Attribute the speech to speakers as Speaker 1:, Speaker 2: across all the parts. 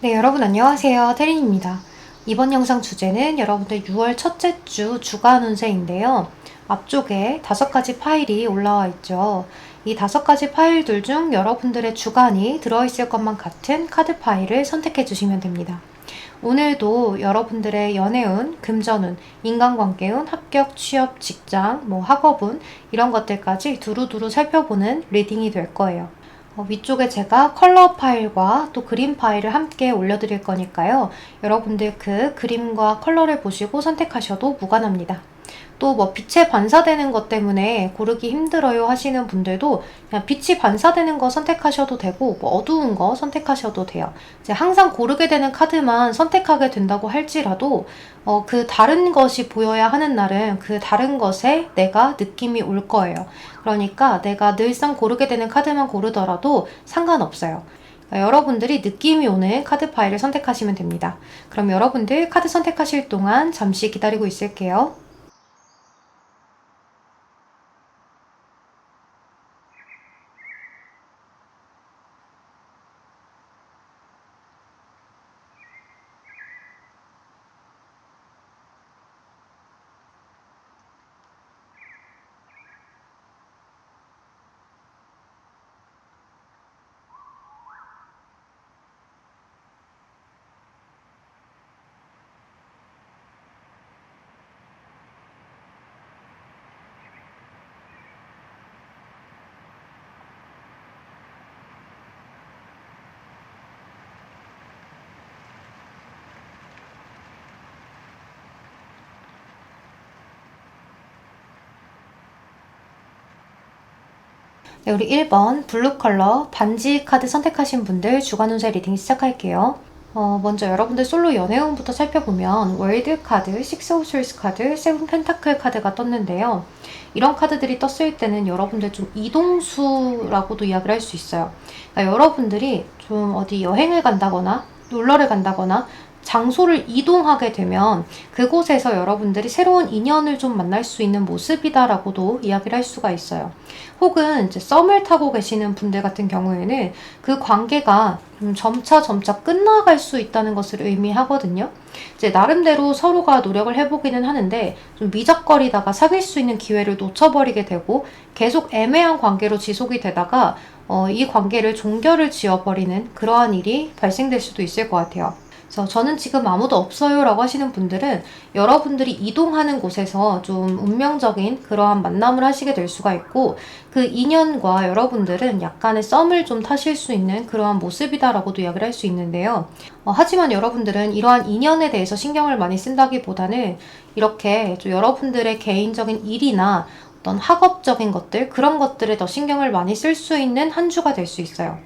Speaker 1: 네, 여러분 안녕하세요. 태린입니다. 이번 영상 주제는 여러분들 6월 첫째 주 주간 운세인데요. 앞쪽에 5가지 파일이 올라와 있죠. 이 5가지 파일들 중 여러분들의 주간이 들어있을 것만 같은 카드 파일을 선택해 주시면 됩니다. 오늘도 여러분들의 연애운, 금전운, 인간관계운, 합격, 취업, 직장, 학업운 이런 것들까지 두루두루 살펴보는 리딩이 될 거예요. 위쪽에 제가 컬러 파일과 또 그림 파일을 함께 올려드릴 거니까요. 여러분들 그 그림과 컬러를 보시고 선택하셔도 무관합니다. 또 빛에 반사되는 것 때문에 고르기 힘들어요 하시는 분들도 그냥 빛이 반사되는 거 선택하셔도 되고 어두운 거 선택하셔도 돼요. 이제 항상 고르게 되는 카드만 선택하게 된다고 할지라도 그 다른 것이 보여야 하는 날은 그 다른 것에 내가 느낌이 올 거예요. 그러니까 내가 늘상 고르게 되는 카드만 고르더라도 상관없어요. 여러분들이 느낌이 오는 카드 파일을 선택하시면 됩니다. 그럼 여러분들 카드 선택하실 동안 잠시 기다리고 있을게요. 네, 우리 1번 블루 컬러 반지 카드 선택하신 분들 주간 운세 리딩 시작할게요. 먼저 여러분들 솔로 연애운부터 살펴보면 월드 카드, 식스 오브 스월드 카드, 세븐 펜타클 카드가 떴는데요. 이런 카드들이 떴을 때는 여러분들 좀 이동수라고도 이야기를 할 수 있어요. 그러니까 여러분들이 좀 어디 여행을 간다거나 놀러를 간다거나 장소를 이동하게 되면 그곳에서 여러분들이 새로운 인연을 좀 만날 수 있는 모습이다라고도 이야기를 할 수가 있어요. 혹은 이제 썸을 타고 계시는 분들 같은 경우에는 그 관계가 점차 끝나갈 수 있다는 것을 의미하거든요. 이제 나름대로 서로가 노력을 해보기는 하는데 좀 미적거리다가 사귈 수 있는 기회를 놓쳐버리게 되고 계속 애매한 관계로 지속이 되다가 이 관계를 종결을 지어버리는 그러한 일이 발생될 수도 있을 것 같아요. 그래서 저는 지금 아무도 없어요 라고 하시는 분들은 여러분들이 이동하는 곳에서 좀 운명적인 그러한 만남을 하시게 될 수가 있고 그 인연과 여러분들은 약간의 썸을 좀 타실 수 있는 그러한 모습이다 라고도 이야기를 할 수 있는데요. 하지만 여러분들은 이러한 인연에 대해서 신경을 많이 쓴다기보다는 이렇게 좀 여러분들의 개인적인 일이나 어떤 학업적인 것들 그런 것들에 더 신경을 많이 쓸 수 있는 한 주가 될 수 있어요.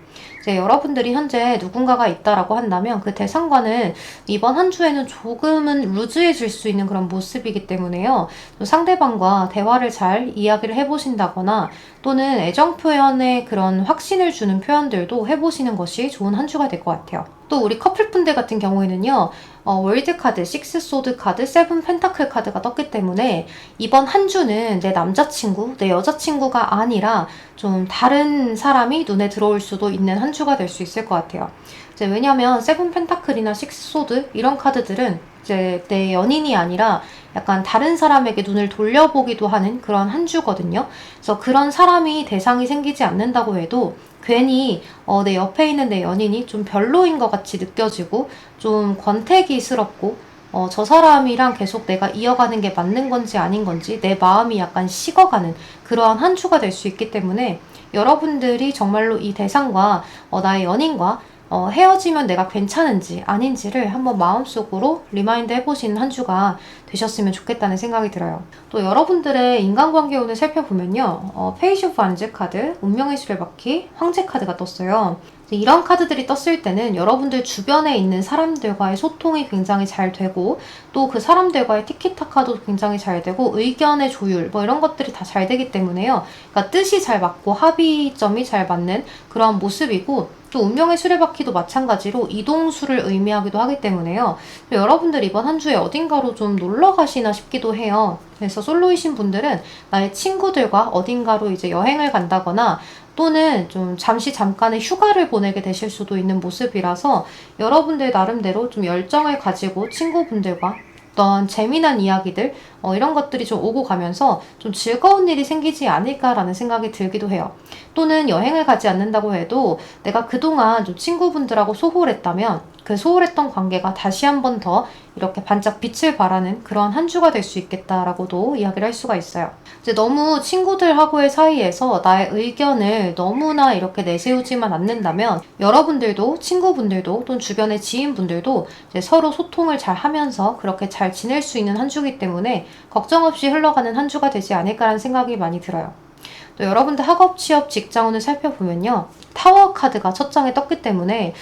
Speaker 1: 이제 여러분들이 현재 누군가가 있다라고 한다면 그 대상과는 이번 한 주에는 조금은 루즈해질 수 있는 그런 모습이기 때문에요. 또 상대방과 대화를 잘 이야기를 해보신다거나 또는 애정 표현에 그런 확신을 주는 표현들도 해보시는 것이 좋은 한 주가 될 것 같아요. 또 우리 커플분들 같은 경우에는요. 월드 카드, 식스 소드 카드, 세븐 펜타클 카드가 떴기 때문에 이번 한 주는 내 남자친구, 내 여자친구가 아니라 좀 다른 사람이 눈에 들어올 수도 있는 한 주가 될 수 있을 것 같아요. 이제 왜냐면 세븐 펜타클이나 식스 소드 이런 카드들은 이제 내 연인이 아니라 약간 다른 사람에게 눈을 돌려보기도 하는 그런 한 주거든요. 그래서 그런 사람이 대상이 생기지 않는다고 해도 괜히 내 옆에 있는 내 연인이 좀 별로인 것 같이 느껴지고 좀 권태기스럽고 저 사람이랑 계속 내가 이어가는 게 맞는 건지 아닌 건지 내 마음이 약간 식어가는 그러한 한 주가 될 수 있기 때문에 여러분들이 정말로 이 대상과 나의 연인과 헤어지면 내가 괜찮은지 아닌지를 한번 마음속으로 리마인드 해보시는 한 주가 되셨으면 좋겠다는 생각이 들어요. 또 여러분들의 인간관계 운을 살펴보면요. 페이시 오브 완즈 카드, 운명의 수레바퀴, 황제 카드가 떴어요. 이런 카드들이 떴을 때는 여러분들 주변에 있는 사람들과의 소통이 굉장히 잘 되고 또 그 사람들과의 티키타카도 굉장히 잘 되고 의견의 조율 이런 것들이 다 잘 되기 때문에요. 그러니까 뜻이 잘 맞고 합의점이 잘 맞는 그런 모습이고 또 운명의 수레바퀴도 마찬가지로 이동수를 의미하기도 하기 때문에요. 여러분들 이번 한 주에 어딘가로 좀 놀러 가시나 싶기도 해요. 그래서 솔로이신 분들은 나의 친구들과 어딘가로 이제 여행을 간다거나 또는 좀 잠깐의 휴가를 보내게 되실 수도 있는 모습이라서 여러분들 나름대로 좀 열정을 가지고 친구분들과 어떤 재미난 이야기들 이런 것들이 좀 오고 가면서 좀 즐거운 일이 생기지 않을까라는 생각이 들기도 해요. 또는 여행을 가지 않는다고 해도 내가 그동안 좀 친구분들하고 소홀했다면 그 소홀했던 관계가 다시 한 번 더 이렇게 반짝 빛을 발하는 그런 한 주가 될 수 있겠다라고도 이야기를 할 수가 있어요. 이제 너무 친구들하고의 사이에서 나의 의견을 너무나 이렇게 내세우지만 않는다면 여러분들도 친구분들도 또는 주변의 지인분들도 이제 서로 소통을 잘 하면서 그렇게 잘 지낼 수 있는 한 주기 때문에 걱정 없이 흘러가는 한 주가 되지 않을까라는 생각이 많이 들어요. 또 여러분들 학업, 취업, 직장운을 살펴보면요. 타워 카드가 첫 장에 떴기 때문에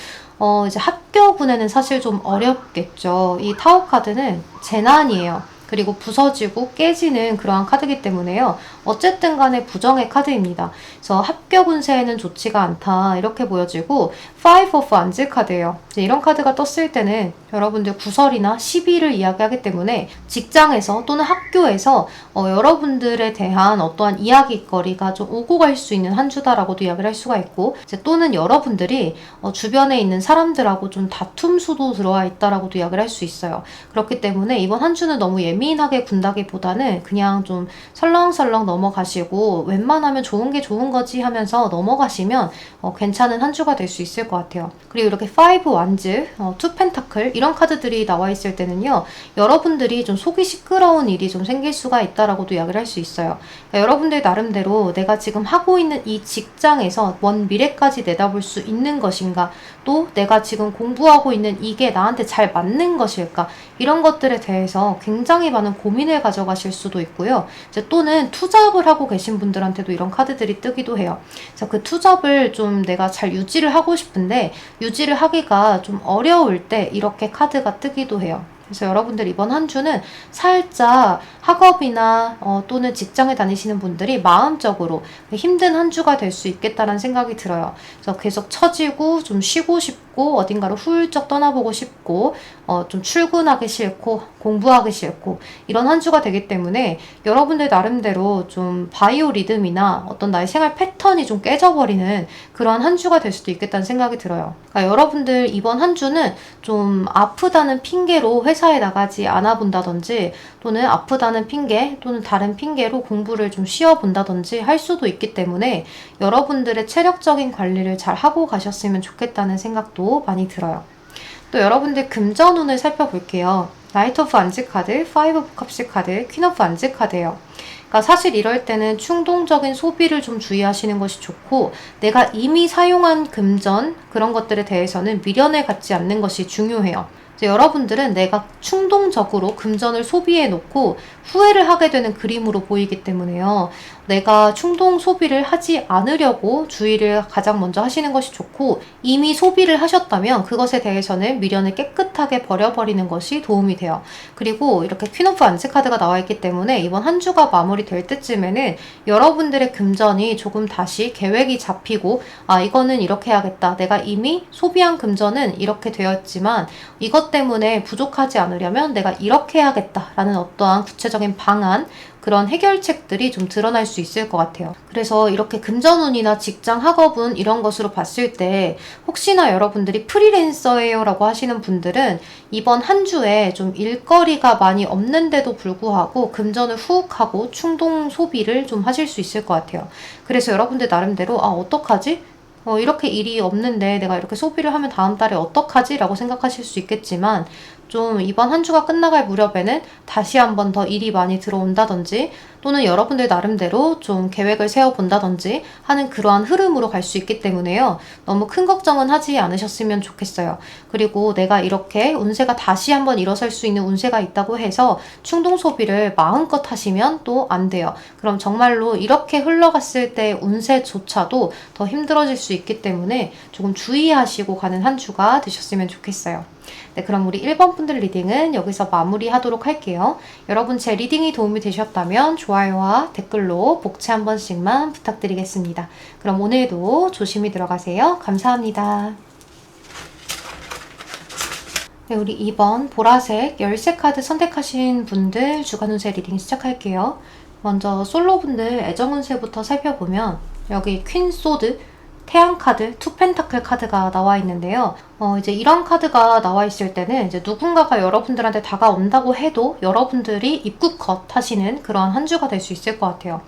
Speaker 1: 이제 합격운에는 사실 좀 어렵겠죠. 이 타워 카드는 재난이에요. 그리고 부서지고 깨지는 그러한 카드이기 때문에요. 어쨌든 간에 부정의 카드입니다. 그래서 합격 운세에는 좋지가 않다 이렇게 보여지고 Five of Wands 카드예요. 이런 카드가 떴을 때는 여러분들 구설이나 시비를 이야기하기 때문에 직장에서 또는 학교에서 여러분들에 대한 어떠한 이야기거리가 좀 오고 갈 수 있는 한 주다라고도 이야기를 할 수가 있고 이제 또는 여러분들이 주변에 있는 사람들하고 좀 다툼 수도 들어와 있다라고도 이야기를 할 수 있어요. 그렇기 때문에 이번 한 주는 너무 예민하게 군다기보다는 그냥 좀 설렁설렁 넘어가시고 웬만하면 좋은 게 좋은 거지 하면서 넘어가시면 괜찮은 한 주가 될 수 있을 것 같아요. 그리고 이렇게 5 완즈, 2 펜타클 이런 카드들이 나와 있을 때는요. 여러분들이 좀 속이 시끄러운 일이 좀 생길 수가 있다라고도 이야기를 할 수 있어요. 그러니까 여러분들 나름대로 내가 지금 하고 있는 이 직장에서 먼 미래까지 내다볼 수 있는 것인가 또 내가 지금 공부하고 있는 이게 나한테 잘 맞는 것일까 이런 것들에 대해서 굉장히 많은 고민을 가져가실 수도 있고요. 이제 또는 투잡을 하고 계신 분들한테도 이런 카드들이 뜨기도 해요. 그래서 그 투잡을 좀 내가 잘 유지를 하고 싶은데 유지를 하기가 좀 어려울 때 이렇게 카드가 뜨기도 해요. 그래서 여러분들 이번 한 주는 살짝 학업이나 또는 직장에 다니시는 분들이 마음적으로 힘든 한 주가 될 수 있겠다는 생각이 들어요. 그래서 계속 처지고 좀 쉬고 싶고 어딘가로 훌쩍 떠나보고 싶고 좀 출근하기 싫고 공부하기 싫고 이런 한 주가 되기 때문에 여러분들 나름대로 좀 바이오 리듬이나 어떤 나의 생활 패턴이 좀 깨져버리는 그런 한 주가 될 수도 있겠다는 생각이 들어요. 그러니까 여러분들 이번 한 주는 좀 아프다는 핑계로 회사에 나가지 않아 본다든지 또는 아프다는 핑계 또는 다른 핑계로 공부를 좀 쉬어본다든지 할 수도 있기 때문에 여러분들의 체력적인 관리를 잘 하고 가셨으면 좋겠다는 생각도 많이 들어요. 또 여러분들 금전운을 살펴볼게요. 나이트 오브 완즈 카드, 파이브 오브 컵스 카드, 퀸 오브 완즈 카드예요. 그러니까 사실 이럴 때는 충동적인 소비를 좀 주의하시는 것이 좋고 내가 이미 사용한 금전 그런 것들에 대해서는 미련을 갖지 않는 것이 중요해요. 여러분들은 내가 충동적으로 금전을 소비해 놓고 후회를 하게 되는 그림으로 보이기 때문에요. 내가 충동 소비를 하지 않으려고 주의를 가장 먼저 하시는 것이 좋고 이미 소비를 하셨다면 그것에 대해서는 미련을 깨끗하게 버려버리는 것이 도움이 돼요. 그리고 이렇게 퀸 오브 완즈 카드가 나와 있기 때문에 이번 한 주가 마무리될 때쯤에는 여러분들의 금전이 조금 다시 계획이 잡히고 이거는 이렇게 해야겠다. 내가 이미 소비한 금전은 이렇게 되었지만 이것 때문에 부족하지 않으려면 내가 이렇게 해야겠다라는 어떠한 구체적인 방안 그런 해결책들이 좀 드러날 수 있을 것 같아요. 그래서 이렇게 금전운이나 직장 학업운 이런 것으로 봤을 때 혹시나 여러분들이 프리랜서예요 라고 하시는 분들은 이번 한 주에 좀 일거리가 많이 없는데도 불구하고 금전을 훅 하고 충동 소비를 좀 하실 수 있을 것 같아요. 그래서 여러분들 나름대로 어떡하지? 이렇게 일이 없는데 내가 이렇게 소비를 하면 다음 달에 어떡하지? 라고 생각하실 수 있겠지만 좀 이번 한 주가 끝나갈 무렵에는 다시 한번 더 일이 많이 들어온다든지 또는 여러분들 나름대로 좀 계획을 세워본다든지 하는 그러한 흐름으로 갈 수 있기 때문에요. 너무 큰 걱정은 하지 않으셨으면 좋겠어요. 그리고 내가 이렇게 운세가 다시 한번 일어설 수 있는 운세가 있다고 해서 충동 소비를 마음껏 하시면 또 안 돼요. 그럼 정말로 이렇게 흘러갔을 때 운세조차도 더 힘들어질 수 있기 때문에 조금 주의하시고 가는 한 주가 되셨으면 좋겠어요. 네, 그럼 우리 1번 분들 리딩은 여기서 마무리하도록 할게요. 여러분 제 리딩이 도움이 되셨다면 좋아요와 댓글로 복채 한 번씩만 부탁드리겠습니다. 그럼 오늘도 조심히 들어가세요. 감사합니다. 네, 우리 2번 보라색 열쇠 카드 선택하신 분들 주간 운세 리딩 시작할게요. 먼저 솔로분들 애정 운세부터 살펴보면 여기 퀸 소드, 태양 카드, 투 펜타클 카드가 나와 있는데요. 이제 이런 카드가 나와 있을 때는 이제 누군가가 여러분들한테 다가온다고 해도 여러분들이 입구컷 하시는 그런 한 주가 될 수 있을 것 같아요.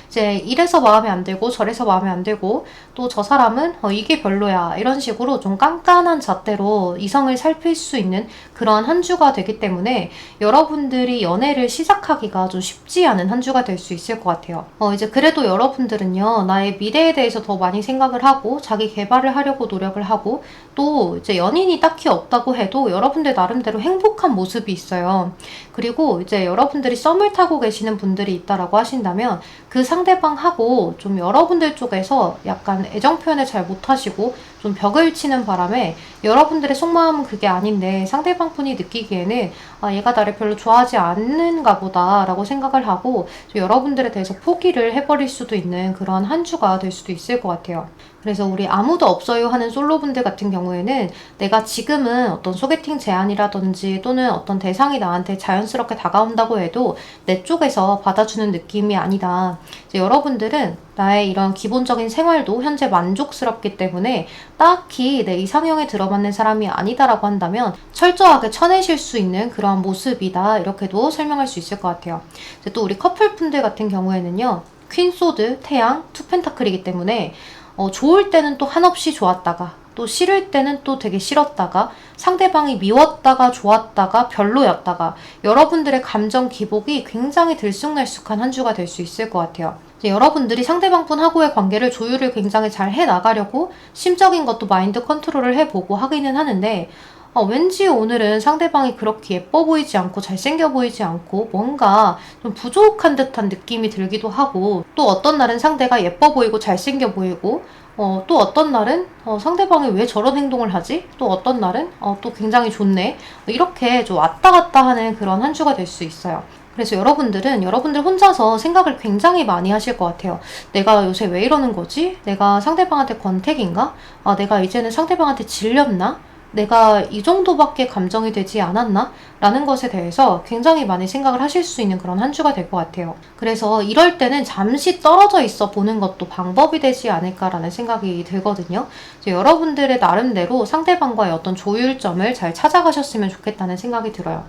Speaker 1: 이제 이래서 마음에 안 들고 저래서 마음에 안 들고 또 저 사람은 이게 별로야 이런 식으로 좀 깐깐한 잣대로 이성을 살필 수 있는 그런 한 주가 되기 때문에 여러분들이 연애를 시작하기가 좀 쉽지 않은 한 주가 될 수 있을 것 같아요. 이제 그래도 여러분들은요, 나의 미래에 대해서 더 많이 생각을 하고 자기 개발을 하려고 노력을 하고 또 이제 연인이 딱히 없다고 해도 여러분들 나름대로 행복한 모습이 있어요. 그리고 이제 여러분들이 썸을 타고 계시는 분들이 있다라고 하신다면 그 상대방하고 좀 여러분들 쪽에서 약간 애정 표현을 잘 못하시고 좀 벽을 치는 바람에 여러분들의 속마음은 그게 아닌데 상대방분이 느끼기에는 얘가 나를 별로 좋아하지 않는가 보다 라고 생각을 하고 여러분들에 대해서 포기를 해버릴 수도 있는 그런 한 주가 될 수도 있을 것 같아요. 그래서 우리 아무도 없어요 하는 솔로분들 같은 경우에는 내가 지금은 어떤 소개팅 제안이라든지 또는 어떤 대상이 나한테 자연스럽게 다가온다고 해도 내 쪽에서 받아주는 느낌이 아니다. 이제 여러분들은 나의 이런 기본적인 생활도 현재 만족스럽기 때문에 딱히 내 이상형에 들어맞는 사람이 아니다라고 한다면 철저하게 쳐내실 수 있는 그런 모습이다. 이렇게도 설명할 수 있을 것 같아요. 이제 또 우리 커플분들 같은 경우에는요. 퀸 소드, 태양, 투 펜타클이기 때문에 좋을 때는 또 한없이 좋았다가 또 싫을 때는 또 되게 싫었다가 상대방이 미웠다가 좋았다가 별로였다가 여러분들의 감정 기복이 굉장히 들쑥날쑥한 한 주가 될 수 있을 것 같아요. 이제 여러분들이 상대방분하고의 관계를 조율을 굉장히 잘 해나가려고 심적인 것도 마인드 컨트롤을 해보고 하기는 하는데 왠지 오늘은 상대방이 그렇게 예뻐 보이지 않고 잘생겨 보이지 않고 뭔가 좀 부족한 듯한 느낌이 들기도 하고 또 어떤 날은 상대가 예뻐 보이고 잘생겨 보이고 또 어떤 날은 상대방이 왜 저런 행동을 하지? 또 어떤 날은 또 굉장히 좋네. 이렇게 좀 왔다 갔다 하는 그런 한 주가 될 수 있어요. 그래서 여러분들은 여러분들 혼자서 생각을 굉장히 많이 하실 것 같아요. 내가 요새 왜 이러는 거지? 내가 상대방한테 권태기인가? 내가 이제는 상대방한테 질렸나? 내가 이 정도밖에 감정이 되지 않았나? 라는 것에 대해서 굉장히 많이 생각을 하실 수 있는 그런 한 주가 될 것 같아요. 그래서 이럴 때는 잠시 떨어져 있어 보는 것도 방법이 되지 않을까라는 생각이 들거든요. 여러분들의 나름대로 상대방과의 어떤 조율점을 잘 찾아가셨으면 좋겠다는 생각이 들어요.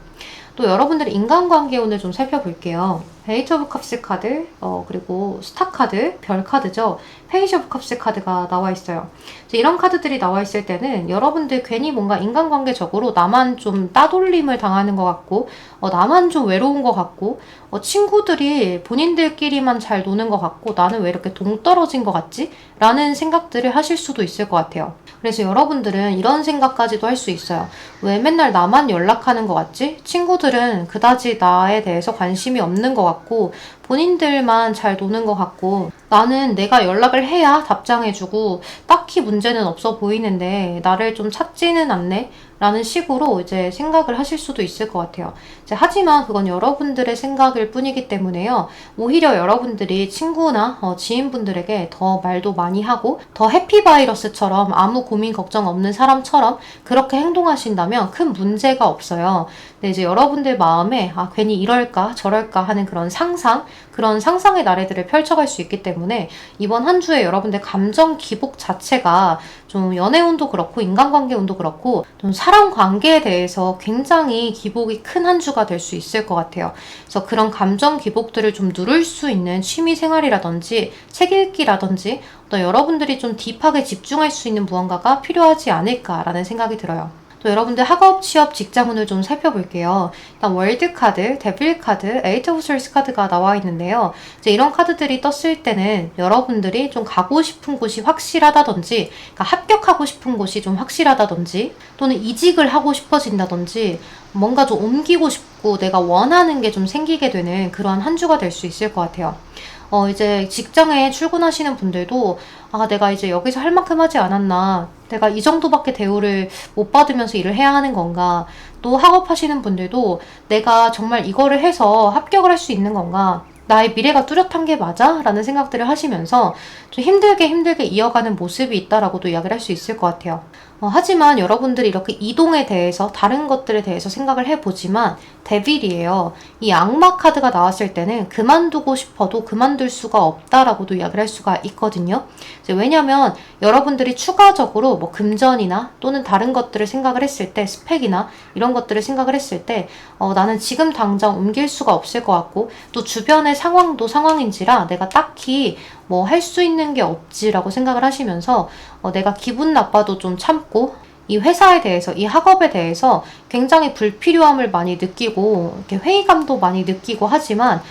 Speaker 1: 또 여러분들의 인간관계 오늘 좀 살펴볼게요. 에이트 오브 컵스 카드, 그리고 스타 카드, 별 카드죠. 페이지 오브 컵스 카드가 나와 있어요. 이런 카드들이 나와 있을 때는 여러분들 괜히 뭔가 인간관계적으로 나만 좀 따돌림을 당하는 것 같고 나만 좀 외로운 것 같고 친구들이 본인들끼리만 잘 노는 것 같고 나는 왜 이렇게 동떨어진 것 같지? 라는 생각들을 하실 수도 있을 것 같아요. 그래서 여러분들은 이런 생각까지도 할 수 있어요. 왜 맨날 나만 연락하는 것 같지? 친구들은 그다지 나에 대해서 관심이 없는 것 같고 본인들만 잘 노는 것 같고 나는 내가 연락을 해야 답장해주고 딱히 문제는 없어 보이는데 나를 좀 찾지는 않네? 라는 식으로 이제 생각을 하실 수도 있을 것 같아요. 하지만 그건 여러분들의 생각일 뿐이기 때문에요. 오히려 여러분들이 친구나 지인분들에게 더 말도 많이 하고 더 해피바이러스처럼 아무 고민 걱정 없는 사람처럼 그렇게 행동하신다면 큰 문제가 없어요. 근데 이제 여러분들 마음에 괜히 이럴까 저럴까 하는 그런 상상의 나래들을 펼쳐갈 수 있기 때문에 이번 한 주에 여러분들 감정 기복 자체가 좀 연애운도 그렇고 인간관계 운도 그렇고 좀 사람 관계에 대해서 굉장히 기복이 큰 한 주가 될 수 있을 것 같아요. 그래서 그런 감정 기복들을 좀 누를 수 있는 취미 생활이라든지 책 읽기라든지 또 여러분들이 좀 딥하게 집중할 수 있는 무언가가 필요하지 않을까라는 생각이 들어요. 또 여러분들 학업, 취업, 직장운을 좀 살펴볼게요. 일단 월드 카드, 데빌 카드, 에이트 오브 솔스 카드가 나와 있는데요. 이제 이런 카드들이 떴을 때는 여러분들이 좀 가고 싶은 곳이 확실하다든지 그러니까 합격하고 싶은 곳이 좀 확실하다든지 또는 이직을 하고 싶어진다든지 뭔가 좀 옮기고 싶고 내가 원하는 게 좀 생기게 되는 그런 한 주가 될 수 있을 것 같아요. 이제 직장에 출근하시는 분들도 내가 이제 여기서 할 만큼 하지 않았나, 내가 이 정도밖에 대우를 못 받으면서 일을 해야 하는 건가, 또 학업하시는 분들도 내가 정말 이거를 해서 합격을 할 수 있는 건가, 나의 미래가 뚜렷한 게 맞아? 라는 생각들을 하시면서 좀 힘들게 이어가는 모습이 있다라고도 이야기를 할 수 있을 것 같아요. 하지만 여러분들이 이렇게 이동에 대해서 다른 것들에 대해서 생각을 해보지만 데빌이에요. 이 악마 카드가 나왔을 때는 그만두고 싶어도 그만둘 수가 없다라고도 이야기를 할 수가 있거든요. 왜냐면 여러분들이 추가적으로 뭐 금전이나 또는 다른 것들을 생각을 했을 때 스펙이나 이런 것들을 생각을 했을 때 나는 지금 당장 옮길 수가 없을 것 같고 또 주변의 상황도 상황인지라 내가 딱히 뭐 할 수 있는 게 없지라고 생각을 하시면서 내가 기분 나빠도 좀 참고 이 회사에 대해서, 이 학업에 대해서 굉장히 불필요함을 많이 느끼고 이렇게 회의감도 많이 느끼고 하지만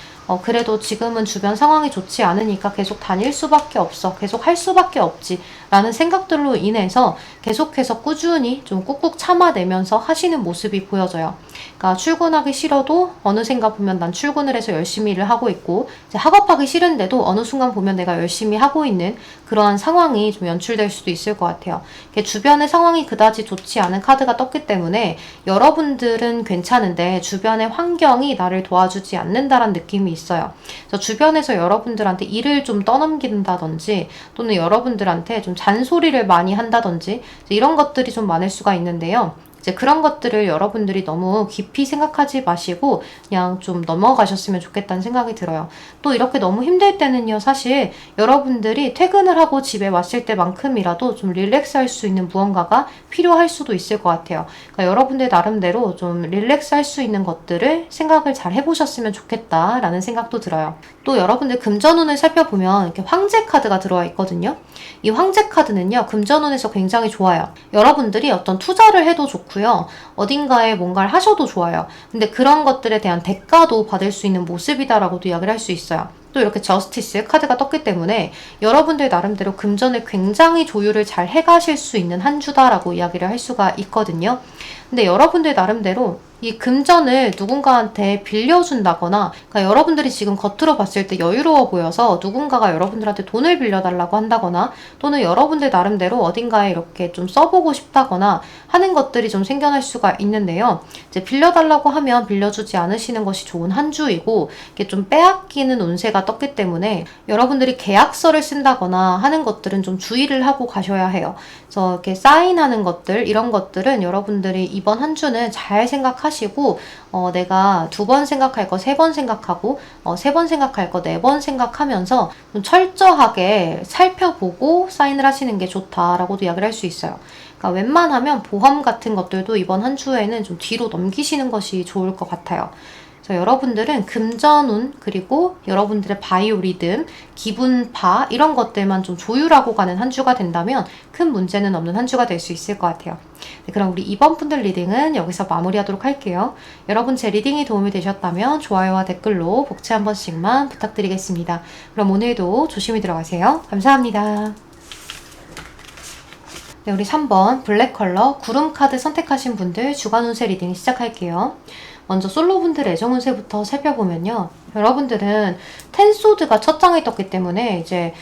Speaker 1: 그래도 지금은 주변 상황이 좋지 않으니까 계속 다닐 수밖에 없어. 계속 할 수밖에 없지. 라는 생각들로 인해서 계속해서 꾸준히 좀 꾹꾹 참아내면서 하시는 모습이 보여져요. 그러니까 출근하기 싫어도 어느샌가 보면 난 출근을 해서 열심히 일을 하고 있고 이제 학업하기 싫은데도 어느 순간 보면 내가 열심히 하고 있는 그러한 상황이 좀 연출될 수도 있을 것 같아요. 주변의 상황이 그다지 좋지 않은 카드가 떴기 때문에 여러분들은 괜찮은데 주변의 환경이 나를 도와주지 않는다라는 느낌이 있어요. 그래서 주변에서 여러분들한테 일을 좀 떠넘긴다든지 또는 여러분들한테 좀 잔소리를 많이 한다든지 이런 것들이 좀 많을 수가 있는데요. 이제 그런 것들을 여러분들이 너무 깊이 생각하지 마시고 그냥 좀 넘어가셨으면 좋겠다는 생각이 들어요. 또 이렇게 너무 힘들 때는요, 사실 여러분들이 퇴근을 하고 집에 왔을 때만큼이라도 좀 릴렉스 할 수 있는 무언가가 필요할 수도 있을 것 같아요. 그러니까 여러분들 나름대로 좀 릴렉스 할 수 있는 것들을 생각을 잘 해보셨으면 좋겠다라는 생각도 들어요. 또 여러분들 금전운을 살펴보면 이렇게 황제 카드가 들어와 있거든요. 이 황제 카드는요, 금전운에서 굉장히 좋아요. 여러분들이 어떤 투자를 해도 좋고요. 어딘가에 뭔가를 하셔도 좋아요. 근데 그런 것들에 대한 대가도 받을 수 있는 모습이다라고도 이야기를 할 수 있어요. 또 이렇게 저스티스 카드가 떴기 때문에 여러분들 나름대로 금전을 굉장히 조율을 잘 해가실 수 있는 한 주다라고 이야기를 할 수가 있거든요. 근데 여러분들 나름대로 이 금전을 누군가한테 빌려준다거나 그러니까 여러분들이 지금 겉으로 봤을 때 여유로워 보여서 누군가가 여러분들한테 돈을 빌려달라고 한다거나 또는 여러분들 나름대로 어딘가에 이렇게 좀 써보고 싶다거나 하는 것들이 좀 생겨날 수가 있는데요. 이제 빌려달라고 하면 빌려주지 않으시는 것이 좋은 한 주이고 이게 좀 빼앗기는 운세가 떴기 때문에 여러분들이 계약서를 쓴다거나 하는 것들은 좀 주의를 하고 가셔야 해요. 그래서 이렇게 사인하는 것들 이런 것들은 여러분들이 이번 한 주는 잘 생각하시고 내가 2번 생각할 거 3번 생각하고 3번 생각할 거 4번 생각하면서 좀 철저하게 살펴보고 사인을 하시는 게 좋다라고도 이야기를 할 수 있어요. 그러니까 웬만하면 보험 같은 것들도 이번 한 주에는 좀 뒤로 넘기시는 것이 좋을 것 같아요. 그래서 여러분들은 금전운 그리고 여러분들의 바이오리듬, 기분파 이런 것들만 좀 조율하고 가는 한 주가 된다면 큰 문제는 없는 한 주가 될 수 있을 것 같아요. 네, 그럼 우리 이번 분들 리딩은 여기서 마무리하도록 할게요. 여러분 제 리딩이 도움이 되셨다면 좋아요와 댓글로 복채 한 번씩만 부탁드리겠습니다. 그럼 오늘도 조심히 들어가세요. 감사합니다. 네, 우리 3번 블랙 컬러 구름 카드 선택하신 분들 주간 운세 리딩 시작할게요. 먼저 솔로분들 애정 운세부터 살펴보면요. 여러분들은 텐소드가 첫 장에 떴기 때문에 이제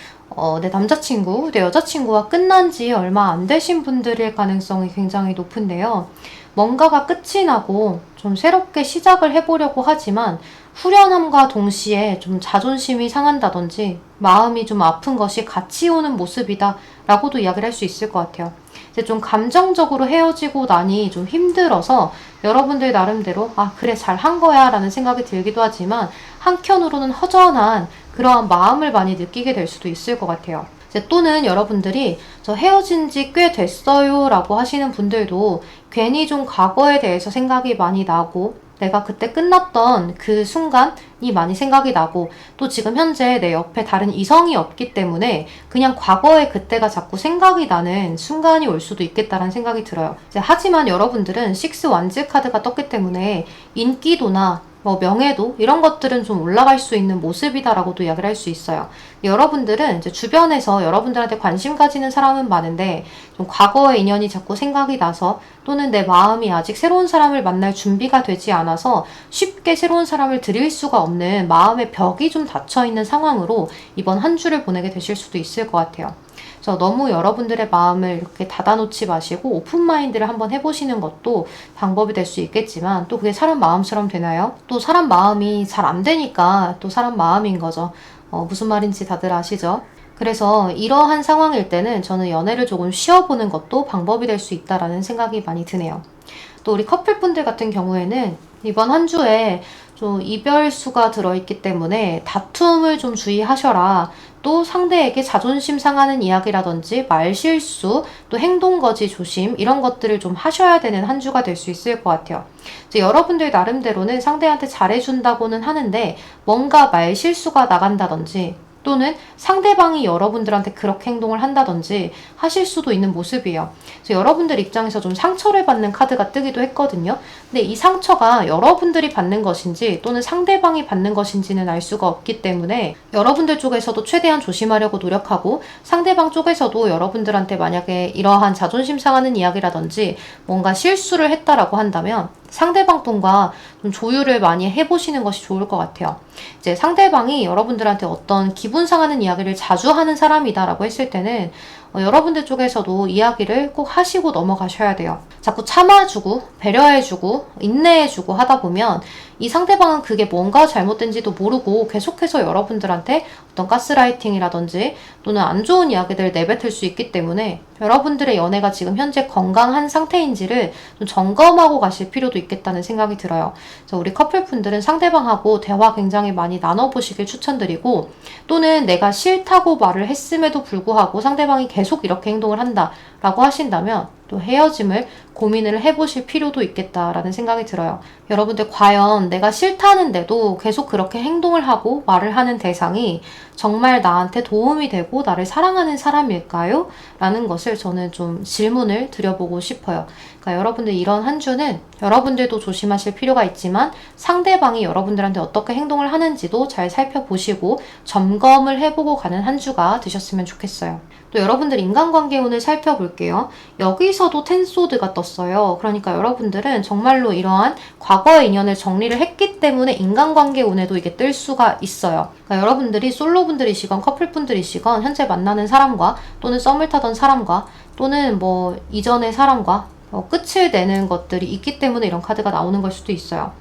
Speaker 1: 내 남자친구, 내 여자친구와 끝난 지 얼마 안 되신 분들일 가능성이 굉장히 높은데요. 뭔가가 끝이 나고 좀 새롭게 시작을 해보려고 하지만 후련함과 동시에 좀 자존심이 상한다든지 마음이 좀 아픈 것이 같이 오는 모습이다 라고도 이야기를 할 수 있을 것 같아요. 이제 좀 감정적으로 헤어지고 나니 좀 힘들어서 여러분들 나름대로 아 그래 잘 한 거야 라는 생각이 들기도 하지만 한켠으로는 허전한 그러한 마음을 많이 느끼게 될 수도 있을 것 같아요. 이제 또는 여러분들이 저 헤어진 지 꽤 됐어요 라고 하시는 분들도 괜히 좀 과거에 대해서 생각이 많이 나고 내가 그때 끝났던 그 순간이 많이 생각이 나고 또 지금 현재 내 옆에 다른 이성이 없기 때문에 그냥 과거의 그때가 자꾸 생각이 나는 순간이 올 수도 있겠다라는 생각이 들어요. 이제 하지만 여러분들은 식스 완즈 카드가 떴기 때문에 인기도나 뭐 명예도 이런 것들은 좀 올라갈 수 있는 모습이다라고도 이야기를 할 수 있어요. 여러분들은 이제 주변에서 여러분들한테 관심 가지는 사람은 많은데 좀 과거의 인연이 자꾸 생각이 나서 또는 내 마음이 아직 새로운 사람을 만날 준비가 되지 않아서 쉽게 새로운 사람을 들일 수가 없는 마음의 벽이 좀 닫혀 있는 상황으로 이번 한 주를 보내게 되실 수도 있을 것 같아요. 그래서 너무 여러분들의 마음을 이렇게 닫아놓지 마시고 오픈 마인드를 한번 해보시는 것도 방법이 될 수 있겠지만, 또 그게 사람 마음처럼 되나요? 또 사람 마음이 잘 안 되니까 또 사람 마음인 거죠. 무슨 말인지 다들 아시죠? 그래서 이러한 상황일 때는 저는 연애를 조금 쉬어보는 것도 방법이 될 수 있다라는 생각이 많이 드네요. 또 우리 커플분들 같은 경우에는 이번 한 주에 좀 이별수가 들어있기 때문에 다툼을 좀 주의하셔라. 또 상대에게 자존심 상하는 이야기라든지 말실수, 또 행동거지 조심, 이런 것들을 좀 하셔야 되는 한 주가 될 수 있을 것 같아요. 이제 여러분들 나름대로는 상대한테 잘해준다고는 하는데 뭔가 말실수가 나간다든지, 또는 상대방이 여러분들한테 그렇게 행동을 한다든지 하실 수도 있는 모습이에요. 그래서 여러분들 입장에서 좀 상처를 받는 카드가 뜨기도 했거든요. 근데 이 상처가 여러분들이 받는 것인지 또는 상대방이 받는 것인지는 알 수가 없기 때문에 여러분들 쪽에서도 최대한 조심하려고 노력하고, 상대방 쪽에서도 여러분들한테 만약에 이러한 자존심 상하는 이야기라든지 뭔가 실수를 했다라고 한다면 상대방 분과 좀 조율을 많이 해보시는 것이 좋을 것 같아요. 이제 상대방이 여러분들한테 어떤 기분 상하는 이야기를 자주 하는 사람이다라고 했을 때는 여러분들 쪽에서도 이야기를 꼭 하시고 넘어가셔야 돼요. 자꾸 참아주고 배려해주고 인내해주고 하다 보면 이 상대방은 그게 뭔가 잘못된지도 모르고 계속해서 여러분들한테 어떤 가스라이팅이라든지 또는 안 좋은 이야기들을 내뱉을 수 있기 때문에 여러분들의 연애가 지금 현재 건강한 상태인지를 좀 점검하고 가실 필요도 있겠다는 생각이 들어요. 그래서 우리 커플분들은 상대방하고 대화 굉장히 많이 나눠보시길 추천드리고, 또는 내가 싫다고 말을 했음에도 불구하고 상대방이 계속 이렇게 행동을 한다라고 하신다면 또 헤어짐을 고민을 해보실 필요도 있겠다라는 생각이 들어요. 여러분들 과연 내가 싫다는데도 계속 그렇게 행동을 하고 말을 하는 대상이 정말 나한테 도움이 되고 나를 사랑하는 사람일까요? 라는 것을 저는 좀 질문을 드려보고 싶어요. 그러니까 여러분들 이런 한 주는 여러분들도 조심하실 필요가 있지만 상대방이 여러분들한테 어떻게 행동을 하는지도 잘 살펴보시고 점검을 해보고 가는 한 주가 되셨으면 좋겠어요. 또 여러분들 인간관계 운을 살펴볼게요. 여기서도 텐소드가 떴어요. 그러니까 여러분들은 정말로 이러한 과거의 인연을 정리를 했기 때문에 인간관계 운에도 이게 뜰 수가 있어요. 그러니까 여러분들이 솔로분들이시건 커플분들이시건 현재 만나는 사람과 또는 썸을 타던 사람과 또는 뭐 이전의 사람과 끝을 내는 것들이 있기 때문에 이런 카드가 나오는 걸 수도 있어요.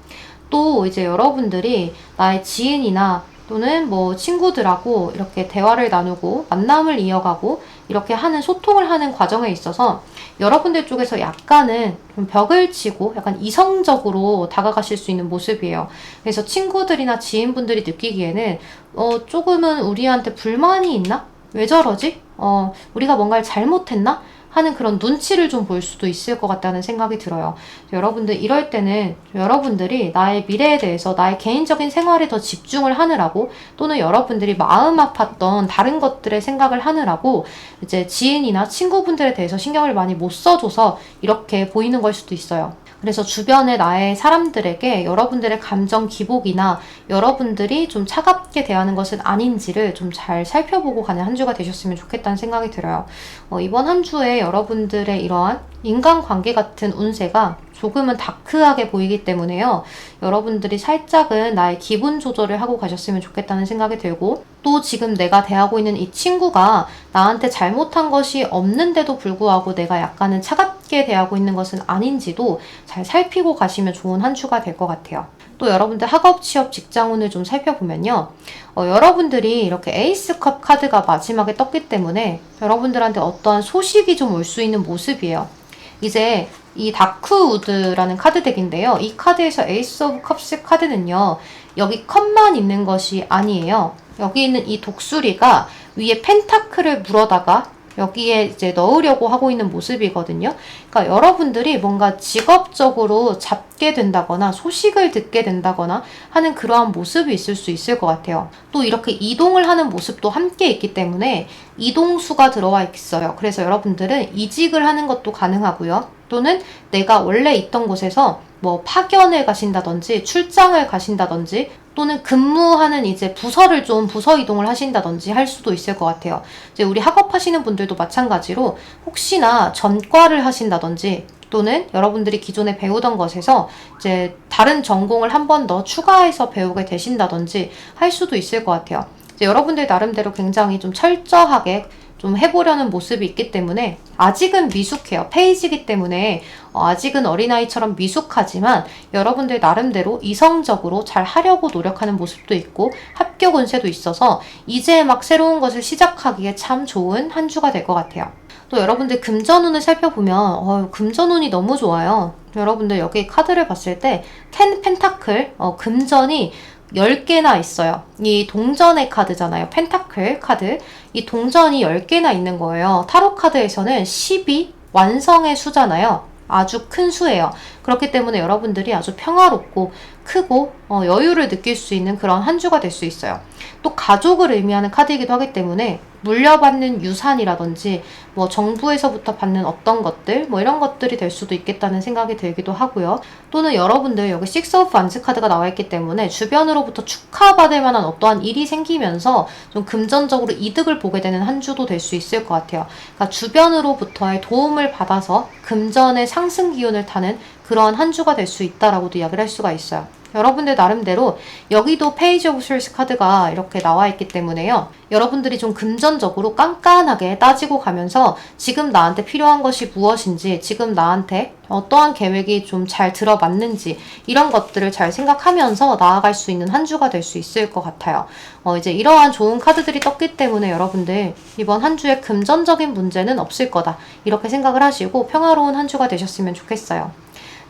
Speaker 1: 또 이제 여러분들이 나의 지인이나 또는 뭐 친구들하고 이렇게 대화를 나누고 만남을 이어가고 이렇게 하는 소통을 하는 과정에 있어서 여러분들 쪽에서 약간은 좀 벽을 치고 약간 이성적으로 다가가실 수 있는 모습이에요. 그래서 친구들이나 지인분들이 느끼기에는 조금은 우리한테 불만이 있나? 왜 저러지? 우리가 뭔가를 잘못했나? 하는 그런 눈치를 좀 볼 수도 있을 것 같다는 생각이 들어요. 여러분들 이럴 때는 여러분들이 나의 미래에 대해서 나의 개인적인 생활에 더 집중을 하느라고, 또는 여러분들이 마음 아팠던 다른 것들의 생각을 하느라고 이제 지인이나 친구분들에 대해서 신경을 많이 못 써줘서 이렇게 보이는 걸 수도 있어요. 그래서 주변에 나의 사람들에게 여러분들의 감정 기복이나 여러분들이 좀 차갑게 대하는 것은 아닌지를 좀 잘 살펴보고 가는 한 주가 되셨으면 좋겠다는 생각이 들어요. 이번 한 주에 여러분들의 이러한 인간관계 같은 운세가 조금은 다크하게 보이기 때문에요. 여러분들이 살짝은 나의 기분 조절을 하고 가셨으면 좋겠다는 생각이 들고, 또 지금 내가 대하고 있는 이 친구가 나한테 잘못한 것이 없는데도 불구하고 내가 약간은 차갑게 대하고 있는 것은 아닌지도 잘 살피고 가시면 좋은 한 주가 될 것 같아요. 또 여러분들 학업, 취업, 직장운을 좀 살펴보면요. 여러분들이 이렇게 에이스컵 카드가 마지막에 떴기 때문에 여러분들한테 어떠한 소식이 좀 올 수 있는 모습이에요. 이제 이 다크우드라는 카드 덱인데요. 이 카드에서 에이스 오브 컵스 카드는요. 여기 컵만 있는 것이 아니에요. 여기 있는 이 독수리가 위에 펜타클을 물어다가 여기에 이제 넣으려고 하고 있는 모습이거든요. 그러니까 여러분들이 뭔가 직업적으로 잡게 된다거나 소식을 듣게 된다거나 하는 그러한 모습이 있을 수 있을 것 같아요. 또 이렇게 이동을 하는 모습도 함께 있기 때문에 이동수가 들어와 있어요. 그래서 여러분들은 이직을 하는 것도 가능하고요. 또는 내가 원래 있던 곳에서 뭐 파견을 가신다든지 출장을 가신다든지 또는 근무하는 이제 부서를 좀 부서 이동을 하신다든지 할 수도 있을 것 같아요. 이제 우리 학업하시는 분들도 마찬가지로 혹시나 전과를 하신다든지 또는 여러분들이 기존에 배우던 것에서 이제 다른 전공을 한 번 더 추가해서 배우게 되신다든지 할 수도 있을 것 같아요. 이제 여러분들 나름대로 굉장히 좀 철저하게 좀 해보려는 모습이 있기 때문에 아직은 미숙해요. 페이지이기 때문에 아직은 어린아이처럼 미숙하지만 여러분들 나름대로 이성적으로 잘 하려고 노력하는 모습도 있고 합격 운세도 있어서 이제 막 새로운 것을 시작하기에 참 좋은 한 주가 될 것 같아요. 또 여러분들 금전운을 살펴보면 금전운이 너무 좋아요. 여러분들 여기 카드를 봤을 때 텐 펜타클 금전이 10개나 있어요. 이 동전의 카드잖아요. 펜타클 카드. 이 동전이 10개나 있는 거예요. 타로 카드에서는 10이 완성의 수잖아요. 아주 큰 수예요. 그렇기 때문에 여러분들이 아주 평화롭고 크고 여유를 느낄 수 있는 그런 한 주가 될 수 있어요. 또 가족을 의미하는 카드이기도 하기 때문에 물려받는 유산이라든지 뭐 정부에서부터 받는 어떤 것들 뭐 이런 것들이 될 수도 있겠다는 생각이 들기도 하고요. 또는 여러분들 여기 식스 오브 완즈 카드가 나와 있기 때문에 주변으로부터 축하받을 만한 어떠한 일이 생기면서 좀 금전적으로 이득을 보게 되는 한 주도 될 수 있을 것 같아요. 그러니까 주변으로부터의 도움을 받아서 금전의 상승 기운을 타는 그러한 한 주가 될 수 있다라고도 이야기를 할 수가 있어요. 여러분들 나름대로 여기도 페이지 오브 슈얼스 카드가 이렇게 나와 있기 때문에요. 여러분들이 좀 금전적으로 깐깐하게 따지고 가면서 지금 나한테 필요한 것이 무엇인지, 지금 나한테 어떠한 계획이 좀 잘 들어맞는지 이런 것들을 잘 생각하면서 나아갈 수 있는 한 주가 될 수 있을 것 같아요. 이제 이러한 좋은 카드들이 떴기 때문에 여러분들 이번 한 주에 금전적인 문제는 없을 거다. 이렇게 생각을 하시고 평화로운 한 주가 되셨으면 좋겠어요.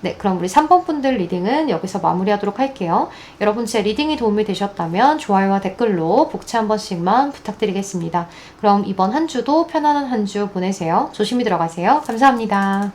Speaker 1: 네, 그럼 우리 3번 분들 리딩은 여기서 마무리하도록 할게요. 여러분 제 리딩이 도움이 되셨다면 좋아요와 댓글로 복채 한 번씩만 부탁드리겠습니다. 그럼 이번 한 주도 편안한 한 주 보내세요. 조심히 들어가세요. 감사합니다.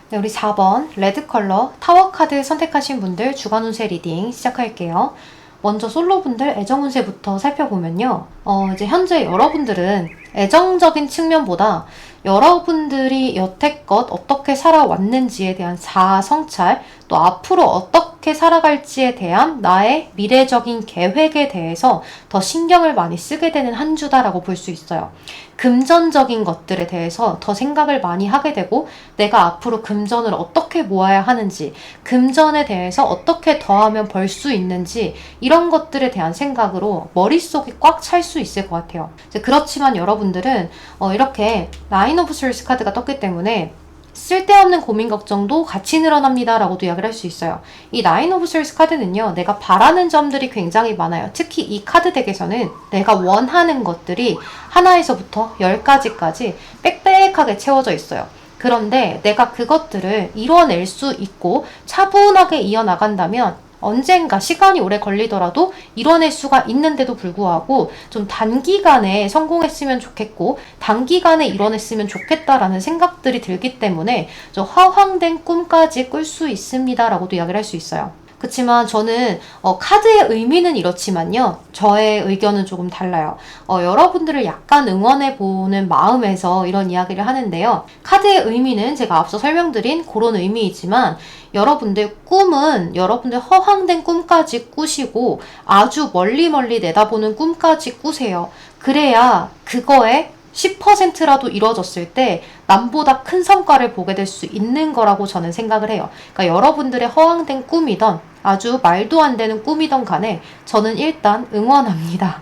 Speaker 1: 네, 우리 4번 레드 컬러 타워 카드 선택하신 분들 주간 운세 리딩 시작할게요. 먼저 솔로분들 애정 운세부터 살펴보면요. 이제 현재 여러분들은 애정적인 측면보다 여러분들이 여태껏 어떻게 살아왔는지에 대한 자아 성찰, 또 앞으로 어떻게 살아갈지에 대한 나의 미래적인 계획에 대해서 더 신경을 많이 쓰게 되는 한 주다라고 볼 수 있어요. 금전적인 것들에 대해서 더 생각을 많이 하게 되고 내가 앞으로 금전을 어떻게 모아야 하는지, 금전에 대해서 어떻게 더하면 벌 수 있는지 이런 것들에 대한 생각으로 머릿속이 꽉 찰 수 있을 것 같아요. 그렇지만 여러분들은 이렇게 나인 오브 스월드 카드가 떴기 때문에 쓸데없는 고민 걱정도 같이 늘어납니다 라고도 이야기를 할 수 있어요. 이 나인 오브 스월드 카드는요, 내가 바라는 점들이 굉장히 많아요. 특히 이 카드 덱에서는 내가 원하는 것들이 하나에서부터 10가지까지 빽빽하게 채워져 있어요. 그런데 내가 그것들을 이뤄낼 수 있고 차분하게 이어나간다면 언젠가 시간이 오래 걸리더라도 이뤄낼 수가 있는데도 불구하고 좀 단기간에 성공했으면 좋겠고 단기간에 이뤄냈으면 좋겠다라는 생각들이 들기 때문에 좀 허황된 꿈까지 꿀 수 있습니다 라고도 이야기를 할 수 있어요. 그렇지만 저는 카드의 의미는 이렇지만요. 저의 의견은 조금 달라요. 여러분들을 약간 응원해보는 마음에서 이런 이야기를 하는데요. 카드의 의미는 제가 앞서 설명드린 그런 의미이지만 여러분들 꿈은 여러분들 허황된 꿈까지 꾸시고 아주 멀리 내다보는 꿈까지 꾸세요. 그래야 그거에 10%라도 이루어졌을 때 남보다 큰 성과를 보게 될 수 있는 거라고 저는 생각을 해요. 그러니까 여러분들의 허황된 꿈이던 아주 말도 안 되는 꿈이던 간에 저는 일단 응원합니다.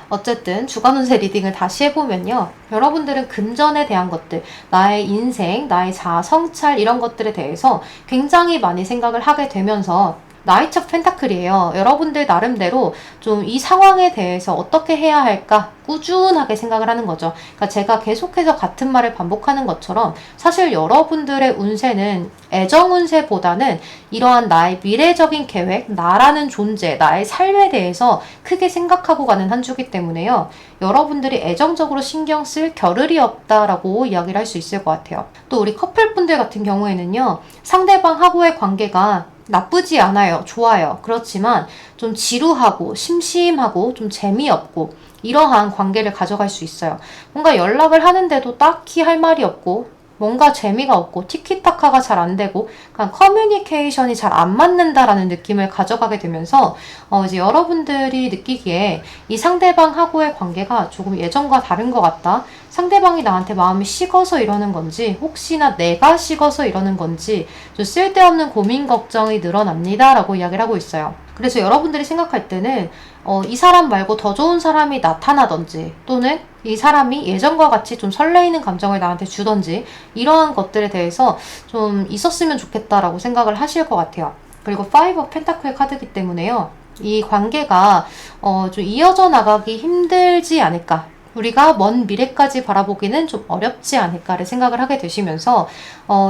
Speaker 1: 어쨌든 주간 운세 리딩을 다시 해보면요. 여러분들은 금전에 대한 것들, 나의 인생, 나의 자아 성찰 이런 것들에 대해서 굉장히 많이 생각을 하게 되면서 나이트 오브 펜타클이에요. 여러분들 나름대로 좀 이 상황에 대해서 어떻게 해야 할까 꾸준하게 생각을 하는 거죠. 그러니까 제가 계속해서 같은 말을 반복하는 것처럼 사실 여러분들의 운세는 애정 운세보다는 이러한 나의 미래적인 계획, 나라는 존재, 나의 삶에 대해서 크게 생각하고 가는 한 주기 때문에요. 여러분들이 애정적으로 신경 쓸 겨를이 없다라고 이야기를 할 수 있을 것 같아요. 또 우리 커플분들 같은 경우에는요. 상대방하고의 관계가 나쁘지 않아요. 좋아요. 그렇지만 좀 지루하고 심심하고 좀 재미없고 이러한 관계를 가져갈 수 있어요. 뭔가 연락을 하는데도 딱히 할 말이 없고 뭔가 재미가 없고 티키타카가 잘 안 되고 그냥 커뮤니케이션이 잘 안 맞는다라는 느낌을 가져가게 되면서 이제 여러분들이 느끼기에 이 상대방하고의 관계가 조금 예전과 다른 것 같다. 상대방이 나한테 마음이 식어서 이러는 건지 혹시나 내가 식어서 이러는 건지 좀 쓸데없는 고민 걱정이 늘어납니다 라고 이야기를 하고 있어요. 그래서 여러분들이 생각할 때는 이 사람 말고 더 좋은 사람이 나타나던지 또는 이 사람이 예전과 같이 좀 설레이는 감정을 나한테 주던지 이러한 것들에 대해서 좀 있었으면 좋겠다라고 생각을 하실 것 같아요. 그리고 5 of 펜타클 카드이기 때문에요. 이 관계가 좀 이어져 나가기 힘들지 않을까. 우리가 먼 미래까지 바라보기는 좀 어렵지 않을까를 생각을 하게 되시면서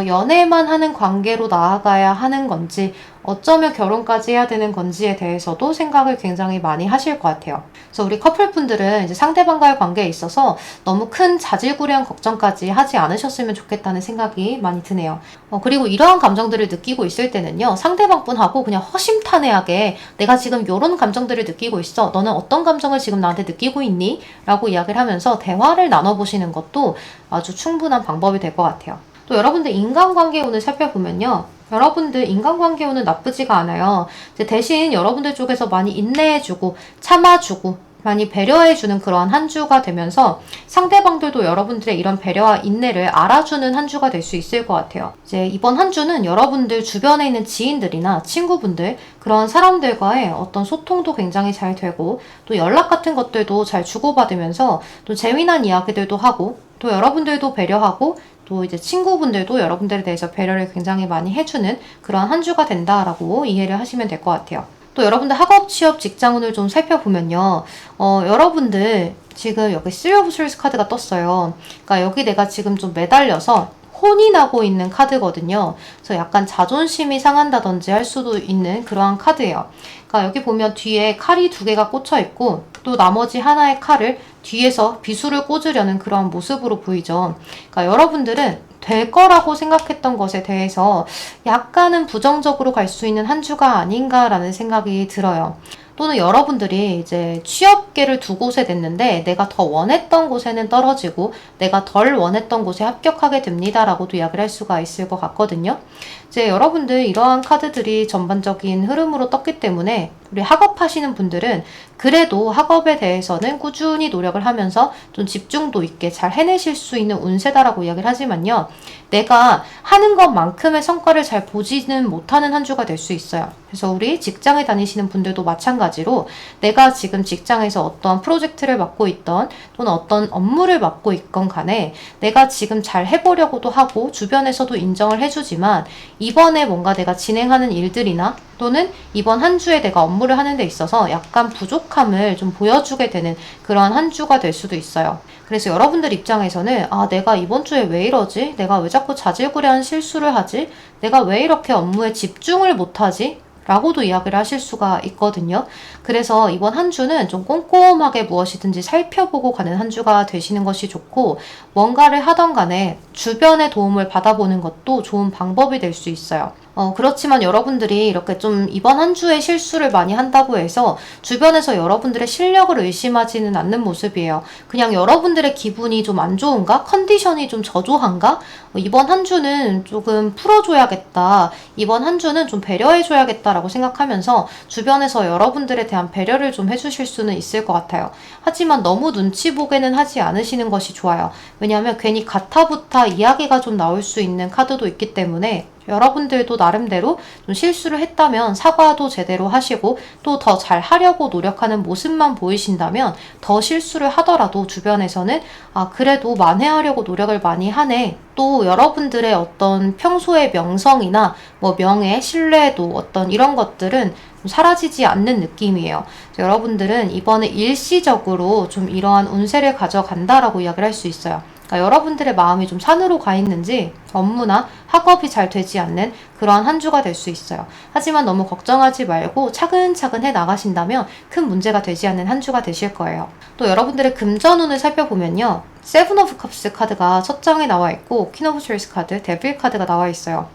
Speaker 1: 연애만 하는 관계로 나아가야 하는 건지 어쩌면 결혼까지 해야 되는 건지에 대해서도 생각을 굉장히 많이 하실 것 같아요. 그래서 우리 커플분들은 이제 상대방과의 관계에 있어서 너무 큰 자질구레한 걱정까지 하지 않으셨으면 좋겠다는 생각이 많이 드네요. 그리고 이러한 감정들을 느끼고 있을 때는요, 상대방분하고 그냥 허심탄회하게 내가 지금 이런 감정들을 느끼고 있어. 너는 어떤 감정을 지금 나한테 느끼고 있니? 라고 이야기를 하면서 대화를 나눠보시는 것도 아주 충분한 방법이 될 것 같아요. 또 여러분들 인간관계 운을 살펴보면요. 여러분들 인간관계 운은 나쁘지가 않아요. 이제 대신 여러분들 쪽에서 많이 인내해주고 참아주고 많이 배려해주는 그러한 한 주가 되면서 상대방들도 여러분들의 이런 배려와 인내를 알아주는 한 주가 될 수 있을 것 같아요. 이제 이번 한 주는 여러분들 주변에 있는 지인들이나 친구분들 그런 사람들과의 어떤 소통도 굉장히 잘 되고 또 연락 같은 것들도 잘 주고받으면서 또 재미난 이야기들도 하고 또 여러분들도 배려하고 또 이제 친구분들도 여러분들에 대해서 배려를 굉장히 많이 해주는 그런 한 주가 된다라고 이해를 하시면 될 것 같아요. 또 여러분들 학업, 취업, 직장운을 좀 살펴보면요. 여러분들 지금 여기 3 of Swords 카드가 떴어요. 그러니까 여기 내가 지금 좀 매달려서 혼이 나고 있는 카드거든요. 그래서 약간 자존심이 상한다든지 할 수도 있는 그러한 카드예요. 그러니까 여기 보면 뒤에 칼이 2개가 꽂혀 있고 또 나머지 하나의 칼을 뒤에서 비수를 꽂으려는 그런 모습으로 보이죠. 그러니까 여러분들은 될 거라고 생각했던 것에 대해서 약간은 부정적으로 갈 수 있는 한 주가 아닌가라는 생각이 들어요. 또는 여러분들이 이제 취업계를 2곳에 냈는데 내가 더 원했던 곳에는 떨어지고 내가 덜 원했던 곳에 합격하게 됩니다라고도 이야기를 할 수가 있을 것 같거든요. 이제 여러분들 이러한 카드들이 전반적인 흐름으로 떴기 때문에 우리 학업하시는 분들은 그래도 학업에 대해서는 꾸준히 노력을 하면서 좀 집중도 있게 잘 해내실 수 있는 운세다라고 이야기를 하지만요. 내가 하는 것만큼의 성과를 잘 보지는 못하는 한 주가 될 수 있어요. 그래서 우리 직장에 다니시는 분들도 마찬가지로 내가 지금 직장에서 어떤 프로젝트를 맡고 있던 또는 어떤 업무를 맡고 있건 간에 내가 지금 잘 해보려고도 하고 주변에서도 인정을 해주지만 이번에 뭔가 내가 진행하는 일들이나 또는 이번 한 주에 내가 업무를 하는 데 있어서 약간 부족함을 좀 보여주게 되는 그런 한 주가 될 수도 있어요. 그래서 여러분들 입장에서는 내가 이번 주에 왜 이러지? 내가 왜 자꾸 자질구레한 실수를 하지? 내가 왜 이렇게 업무에 집중을 못하지? 라고도 이야기를 하실 수가 있거든요. 그래서 이번 한 주는 좀 꼼꼼하게 무엇이든지 살펴보고 가는 한 주가 되시는 것이 좋고 뭔가를 하던 간에 주변의 도움을 받아보는 것도 좋은 방법이 될 수 있어요. 그렇지만 여러분들이 이렇게 좀 이번 한 주에 실수를 많이 한다고 해서 주변에서 여러분들의 실력을 의심하지는 않는 모습이에요. 그냥 여러분들의 기분이 좀 안 좋은가? 컨디션이 좀 저조한가? 이번 한 주는 조금 풀어줘야겠다. 이번 한 주는 좀 배려해줘야겠다라고 생각하면서 주변에서 여러분들에 대한 배려를 좀 해주실 수는 있을 것 같아요. 하지만 너무 눈치 보게는 하지 않으시는 것이 좋아요. 왜냐하면 괜히 가타부타 이야기가 좀 나올 수 있는 카드도 있기 때문에 여러분들도 나름대로 좀 실수를 했다면 사과도 제대로 하시고 또 더 잘 하려고 노력하는 모습만 보이신다면 더 실수를 하더라도 주변에서는 그래도 만회하려고 노력을 많이 하네. 또 여러분들의 어떤 평소의 명성이나 뭐 명예, 신뢰도 어떤 이런 것들은 사라지지 않는 느낌이에요. 여러분들은 이번에 일시적으로 좀 이러한 운세를 가져간다라고 이야기를 할 수 있어요. 그러니까 여러분들의 마음이 좀 산으로 가 있는지 업무나 학업이 잘 되지 않는 그러한 한 주가 될 수 있어요. 하지만 너무 걱정하지 말고 차근차근 해 나가신다면 큰 문제가 되지 않는 한 주가 되실 거예요. 또 여러분들의 금전운을 살펴보면요. 7 of Cups 카드가 첫 장에 나와 있고 퀸 오브 스워드 카드, 데빌 카드가 나와 있어요.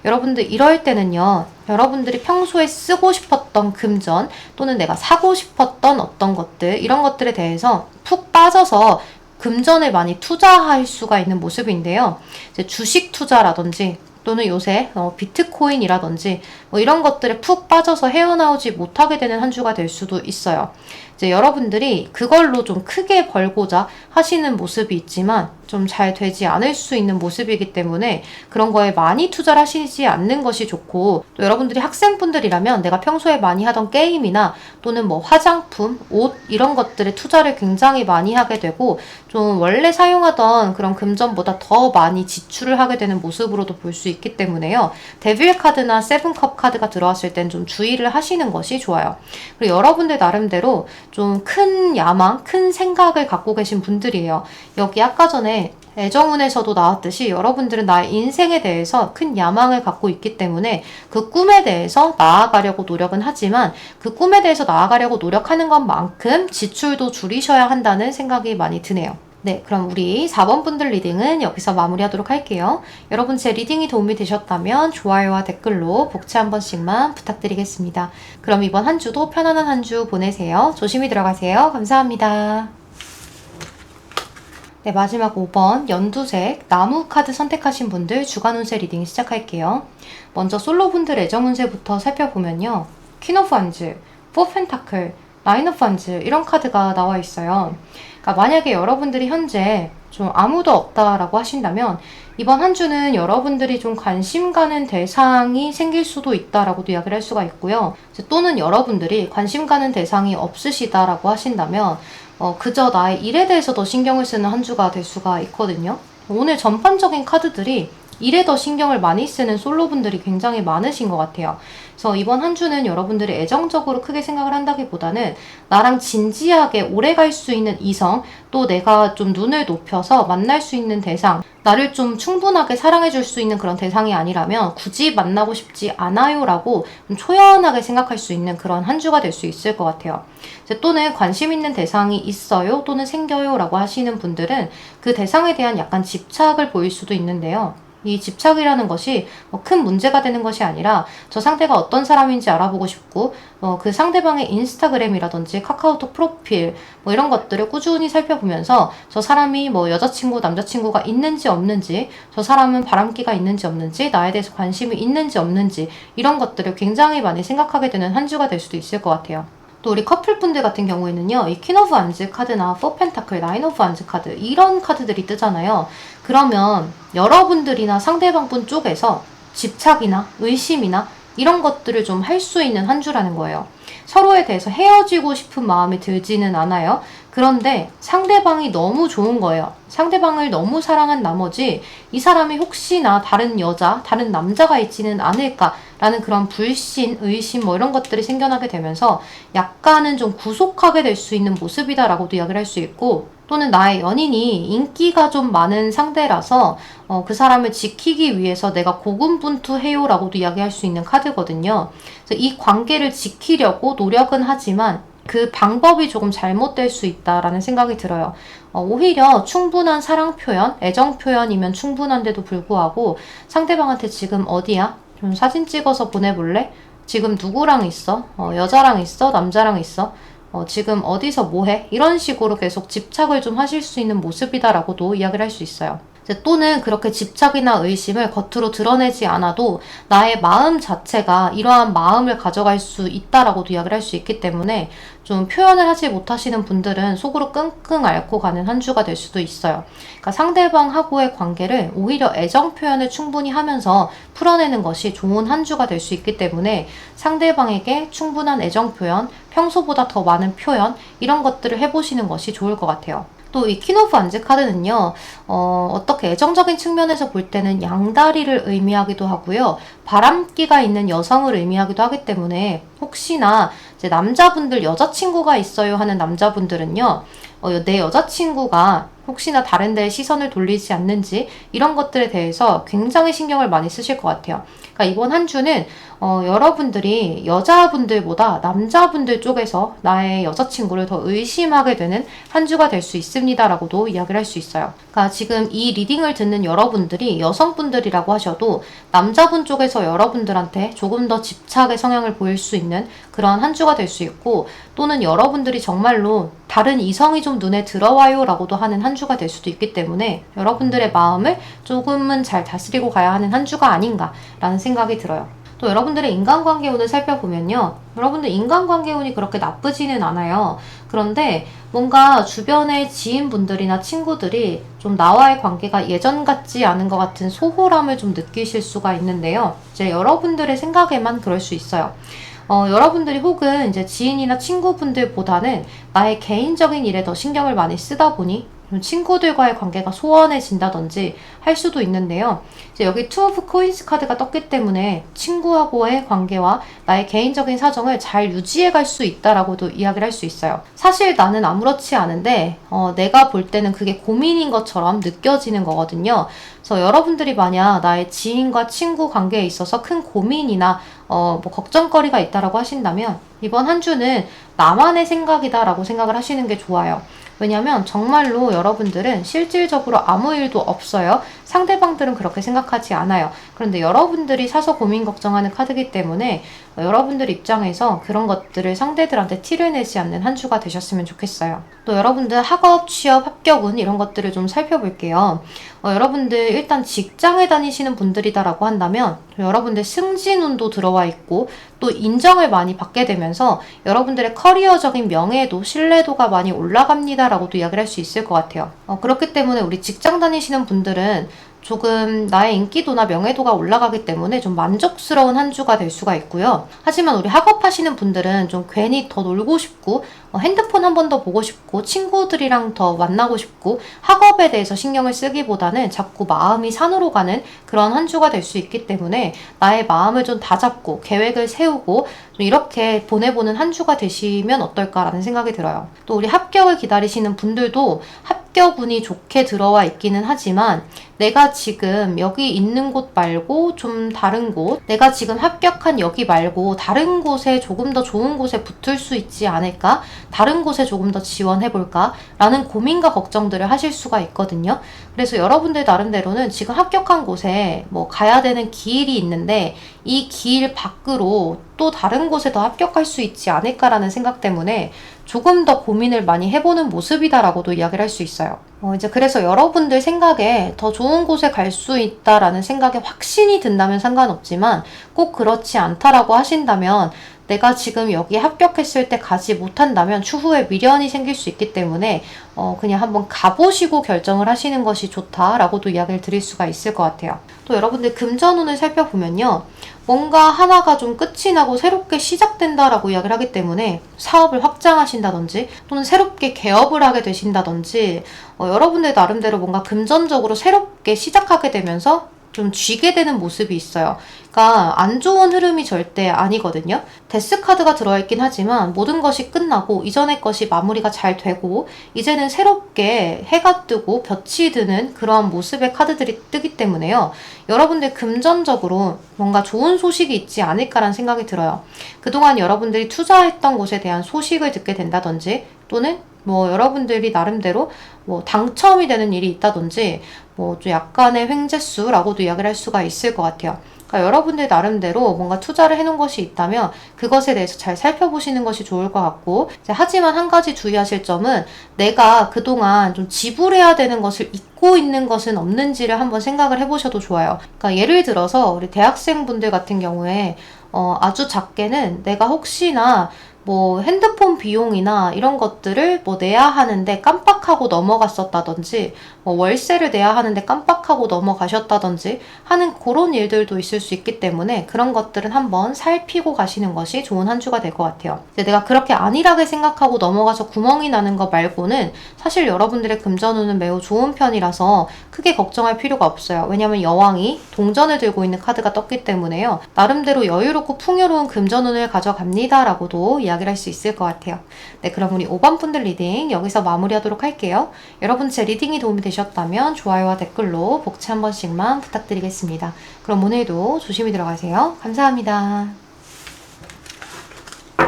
Speaker 1: 여러분들 이럴 때는요. 여러분들이 평소에 쓰고 싶었던 금전 또는 내가 사고 싶었던 어떤 것들 이런 것들에 대해서 푹 빠져서 금전을 많이 투자할 수가 있는 모습인데요. 이제 주식 투자라든지 또는 요새 비트코인이라든지 뭐 이런 것들에 푹 빠져서 헤어나오지 못하게 되는 한 주가 될 수도 있어요. 이제 여러분들이 그걸로 좀 크게 벌고자 하시는 모습이 있지만 좀 잘 되지 않을 수 있는 모습이기 때문에 그런 거에 많이 투자를 하시지 않는 것이 좋고, 또 여러분들이 학생분들이라면 내가 평소에 많이 하던 게임이나 또는 뭐 화장품, 옷 이런 것들에 투자를 굉장히 많이 하게 되고, 좀 원래 사용하던 그런 금전보다 더 많이 지출을 하게 되는 모습으로도 볼 수 있기 때문에요. 데빌 카드나 세븐컵 카드가 들어왔을 땐 좀 주의를 하시는 것이 좋아요. 그리고 여러분들 나름대로 좀 큰 야망, 큰 생각을 갖고 계신 분들이에요. 여기 아까 전에 애정운에서도 나왔듯이 여러분들은 나의 인생에 대해서 큰 야망을 갖고 있기 때문에 그 꿈에 대해서 나아가려고 노력은 하지만 그 꿈에 대해서 나아가려고 노력하는 것만큼 지출도 줄이셔야 한다는 생각이 많이 드네요. 네, 그럼 우리 4번 분들 리딩은 여기서 마무리하도록 할게요. 여러분 제 리딩이 도움이 되셨다면 좋아요와 댓글로 복채 한 번씩만 부탁드리겠습니다. 그럼 이번 한 주도 편안한 한 주 보내세요. 조심히 들어가세요. 감사합니다. 네, 마지막 5번 연두색 나무 카드 선택하신 분들 주간 운세 리딩 시작할게요. 먼저 솔로분들 애정 운세부터 살펴보면요. 퀸 오브 완즈, 포 펜타클, 나인 오브 완즈 이런 카드가 나와 있어요. 그러니까 만약에 여러분들이 현재 좀 아무도 없다라고 하신다면 이번 한 주는 여러분들이 좀 관심 가는 대상이 생길 수도 있다라고도 이야기를 할 수가 있고요. 또는 여러분들이 관심 가는 대상이 없으시다라고 하신다면 그저 나의 일에 대해서 더 신경을 쓰는 한 주가 될 수가 있거든요. 오늘 전반적인 카드들이 일에 더 신경을 많이 쓰는 솔로분들이 굉장히 많으신 것 같아요. 그래서 이번 한 주는 여러분들이 애정적으로 크게 생각을 한다기보다는 나랑 진지하게 오래 갈 수 있는 이성, 또 내가 좀 눈을 높여서 만날 수 있는 대상, 나를 좀 충분하게 사랑해줄 수 있는 그런 대상이 아니라면 굳이 만나고 싶지 않아요 라고 좀 초연하게 생각할 수 있는 그런 한 주가 될 수 있을 것 같아요. 또는 관심 있는 대상이 있어요 또는 생겨요 라고 하시는 분들은 그 대상에 대한 약간 집착을 보일 수도 있는데요. 이 집착이라는 것이 큰 문제가 되는 것이 아니라 저 상대가 어떤 사람인지 알아보고 싶고 그 상대방의 인스타그램이라든지 카카오톡 프로필 뭐 이런 것들을 꾸준히 살펴보면서 저 사람이 뭐 여자친구, 남자친구가 있는지 없는지, 저 사람은 바람기가 있는지 없는지, 나에 대해서 관심이 있는지 없는지 이런 것들을 굉장히 많이 생각하게 되는 한 주가 될 수도 있을 것 같아요. 또 우리 커플분들 같은 경우에는요, 이 퀸 오브 완즈 카드나 포 펜타클, 나인 오브 완즈 카드 이런 카드들이 뜨잖아요. 그러면 여러분들이나 상대방분 쪽에서 집착이나 의심이나 이런 것들을 좀 할 수 있는 한 주라는 거예요. 서로에 대해서 헤어지고 싶은 마음이 들지는 않아요. 그런데 상대방이 너무 좋은 거예요. 상대방을 너무 사랑한 나머지 이 사람이 혹시나 다른 여자, 다른 남자가 있지는 않을까라는 그런 불신, 의심 뭐 이런 것들이 생겨나게 되면서 약간은 좀 구속하게 될 수 있는 모습이다라고도 이야기를 할 수 있고, 또는 나의 연인이 인기가 좀 많은 상대라서 그 사람을 지키기 위해서 내가 고군분투해요 라고도 이야기할 수 있는 카드거든요. 그래서 이 관계를 지키려고 노력은 하지만 그 방법이 조금 잘못될 수 있다라는 생각이 들어요. 오히려 충분한 사랑 표현, 애정 표현이면 충분한데도 불구하고 상대방한테 지금 어디야? 좀 사진 찍어서 보내볼래? 지금 누구랑 있어? 여자랑 있어? 남자랑 있어? 지금 어디서 뭐해? 이런 식으로 계속 집착을 좀 하실 수 있는 모습이다라고도 이야기를 할 수 있어요. 또는 그렇게 집착이나 의심을 겉으로 드러내지 않아도 나의 마음 자체가 이러한 마음을 가져갈 수 있다라고도 이야기를 할 수 있기 때문에 좀 표현을 하지 못하시는 분들은 속으로 끙끙 앓고 가는 한 주가 될 수도 있어요. 그러니까 상대방하고의 관계를 오히려 애정 표현을 충분히 하면서 풀어내는 것이 좋은 한 주가 될 수 있기 때문에 상대방에게 충분한 애정 표현, 평소보다 더 많은 표현 이런 것들을 해보시는 것이 좋을 것 같아요. 또 이 퀸 오브 완즈 카드는요, 어떻게 애정적인 측면에서 볼 때는 양다리를 의미하기도 하고요, 바람기가 있는 여성을 의미하기도 하기 때문에 혹시나 이제 남자분들 여자친구가 있어요 하는 남자분들은요, 내 여자친구가 혹시나 다른 데에 시선을 돌리지 않는지 이런 것들에 대해서 굉장히 신경을 많이 쓰실 것 같아요. 그러니까 이번 한 주는 여러분들이 여자분들보다 남자분들 쪽에서 나의 여자친구를 더 의심하게 되는 한 주가 될 수 있습니다라고도 이야기를 할 수 있어요. 그러니까 지금 이 리딩을 듣는 여러분들이 여성분들이라고 하셔도 남자분 쪽에서 여러분들한테 조금 더 집착의 성향을 보일 수 있는 그런 한 주가 될 수 있고, 또는 여러분들이 정말로 다른 이성이 좀 좀 눈에 들어와요 라고도 하는 한 주가 될 수도 있기 때문에 여러분들의 마음을 조금은 잘 다스리고 가야 하는 한 주가 아닌가라는 생각이 들어요. 또 여러분들의 인간관계 운을 살펴보면요. 여러분들 인간관계 운이 그렇게 나쁘지는 않아요. 그런데 뭔가 주변의 지인분들이나 친구들이 좀 나와의 관계가 예전 같지 않은 것 같은 소홀함을 좀 느끼실 수가 있는데요. 이제 여러분들의 생각에만 그럴 수 있어요. 여러분들이 혹은 이제 지인이나 친구분들보다는 나의 개인적인 일에 더 신경을 많이 쓰다 보니 친구들과의 관계가 소원해진다든지 할 수도 있는데요. 이제 여기 투 오브 코인스 카드가 떴기 때문에 친구하고의 관계와 나의 개인적인 사정을 잘 유지해 갈 수 있다라고도 이야기를 할 수 있어요. 사실 나는 아무렇지 않은데 내가 볼 때는 그게 고민인 것처럼 느껴지는 거거든요. 그래서 여러분들이 만약 나의 지인과 친구 관계에 있어서 큰 고민이나 뭐 걱정거리가 있다라고 하신다면 이번 한 주는 나만의 생각이다라고 생각을 하시는 게 좋아요. 왜냐면 정말로 여러분들은 실질적으로 아무 일도 없어요. 상대방들은 그렇게 생각하지 않아요. 그런데 여러분들이 사서 고민 걱정하는 카드이기 때문에 여러분들 입장에서 그런 것들을 상대들한테 티를 내지 않는 한 주가 되셨으면 좋겠어요. 또 여러분들 학업, 취업, 합격운 이런 것들을 좀 살펴볼게요. 여러분들 일단 직장에 다니시는 분들이다라고 한다면 여러분들 승진운도 들어와 있고 또 인정을 많이 받게 되면서 여러분들의 커리어적인 명예도 신뢰도가 많이 올라갑니다 라고도 이야기를 할 수 있을 것 같아요. 그렇기 때문에 우리 직장 다니시는 분들은 조금 나의 인기도나 명예도가 올라가기 때문에 좀 만족스러운 한 주가 될 수가 있고요. 하지만 우리 학업하시는 분들은 좀 괜히 더 놀고 싶고 핸드폰 한 번 더 보고 싶고 친구들이랑 더 만나고 싶고 학업에 대해서 신경을 쓰기보다는 자꾸 마음이 산으로 가는 그런 한 주가 될 수 있기 때문에 나의 마음을 좀 다잡고 계획을 세우고 좀 이렇게 보내보는 한 주가 되시면 어떨까라는 생각이 들어요. 또 우리 합격을 기다리시는 분들도 합격운이 좋게 들어와 있기는 하지만 내가 지금 여기 있는 곳 말고 좀 다른 곳, 내가 지금 합격한 여기 말고 다른 곳에 조금 더 좋은 곳에 붙을 수 있지 않을까? 다른 곳에 조금 더 지원해볼까? 라는 고민과 걱정들을 하실 수가 있거든요. 그래서 여러분들 나름대로는 지금 합격한 곳에 뭐 가야 되는 길이 있는데 이 길 밖으로 또 다른 곳에 더 합격할 수 있지 않을까라는 생각 때문에 조금 더 고민을 많이 해보는 모습이다라고도 이야기를 할 수 있어요. 이제 그래서 여러분들 생각에 더 좋은 곳에 갈 수 있다라는 생각에 확신이 든다면 상관없지만 꼭 그렇지 않다라고 하신다면 내가 지금 여기에 합격했을 때 가지 못한다면 추후에 미련이 생길 수 있기 때문에 그냥 한번 가보시고 결정을 하시는 것이 좋다라고도 이야기를 드릴 수가 있을 것 같아요. 또 여러분들 금전운을 살펴보면요. 뭔가 하나가 좀 끝이 나고 새롭게 시작된다라고 이야기를 하기 때문에 사업을 확장하신다든지 또는 새롭게 개업을 하게 되신다든지 여러분들 나름대로 뭔가 금전적으로 새롭게 시작하게 되면서 좀 쥐게 되는 모습이 있어요. 그러니까 안 좋은 흐름이 절대 아니거든요. 데스 카드가 들어있긴 하지만 모든 것이 끝나고 이전의 것이 마무리가 잘 되고 이제는 새롭게 해가 뜨고 볕이 드는 그러한 모습의 카드들이 뜨기 때문에요. 여러분들 금전적으로 뭔가 좋은 소식이 있지 않을까라는 생각이 들어요. 그동안 여러분들이 투자했던 곳에 대한 소식을 듣게 된다든지 또는 뭐 여러분들이 나름대로 뭐 당첨이 되는 일이 있다든지 뭐 좀 약간의 횡재수라고도 이야기를 할 수가 있을 것 같아요. 그러니까 여러분들 나름대로 뭔가 투자를 해놓은 것이 있다면 그것에 대해서 잘 살펴보시는 것이 좋을 것 같고 하지만 한 가지 주의하실 점은 내가 그동안 좀 지불해야 되는 것을 잊고 있는 것은 없는지를 한번 생각을 해보셔도 좋아요. 그러니까 예를 들어서 우리 대학생분들 같은 경우에 아주 작게는 내가 혹시나 뭐 핸드폰 비용이나 이런 것들을 뭐 내야 하는데 깜빡하고 넘어갔었다든지 뭐 월세를 내야 하는데 깜빡하고 넘어가셨다든지 하는 그런 일들도 있을 수 있기 때문에 그런 것들은 한번 살피고 가시는 것이 좋은 한 주가 될 것 같아요. 근데 내가 그렇게 안일하게 생각하고 넘어가서 구멍이 나는 거 말고는 사실 여러분들의 금전운은 매우 좋은 편이라서 크게 걱정할 필요가 없어요. 왜냐면 여왕이 동전을 들고 있는 카드가 떴기 때문에요. 나름대로 여유롭고 풍요로운 금전운을 가져갑니다 라고도 이야기를 할 수 있을 것 같아요. 네, 그럼 우리 5번 분들 리딩 여기서 마무리하도록 할게요. 여러분 제 리딩이 도움이 되셨다면 좋아요와 댓글로 복채 한 번씩만 부탁드리겠습니다. 그럼 오늘도 조심히 들어가세요. 감사합니다.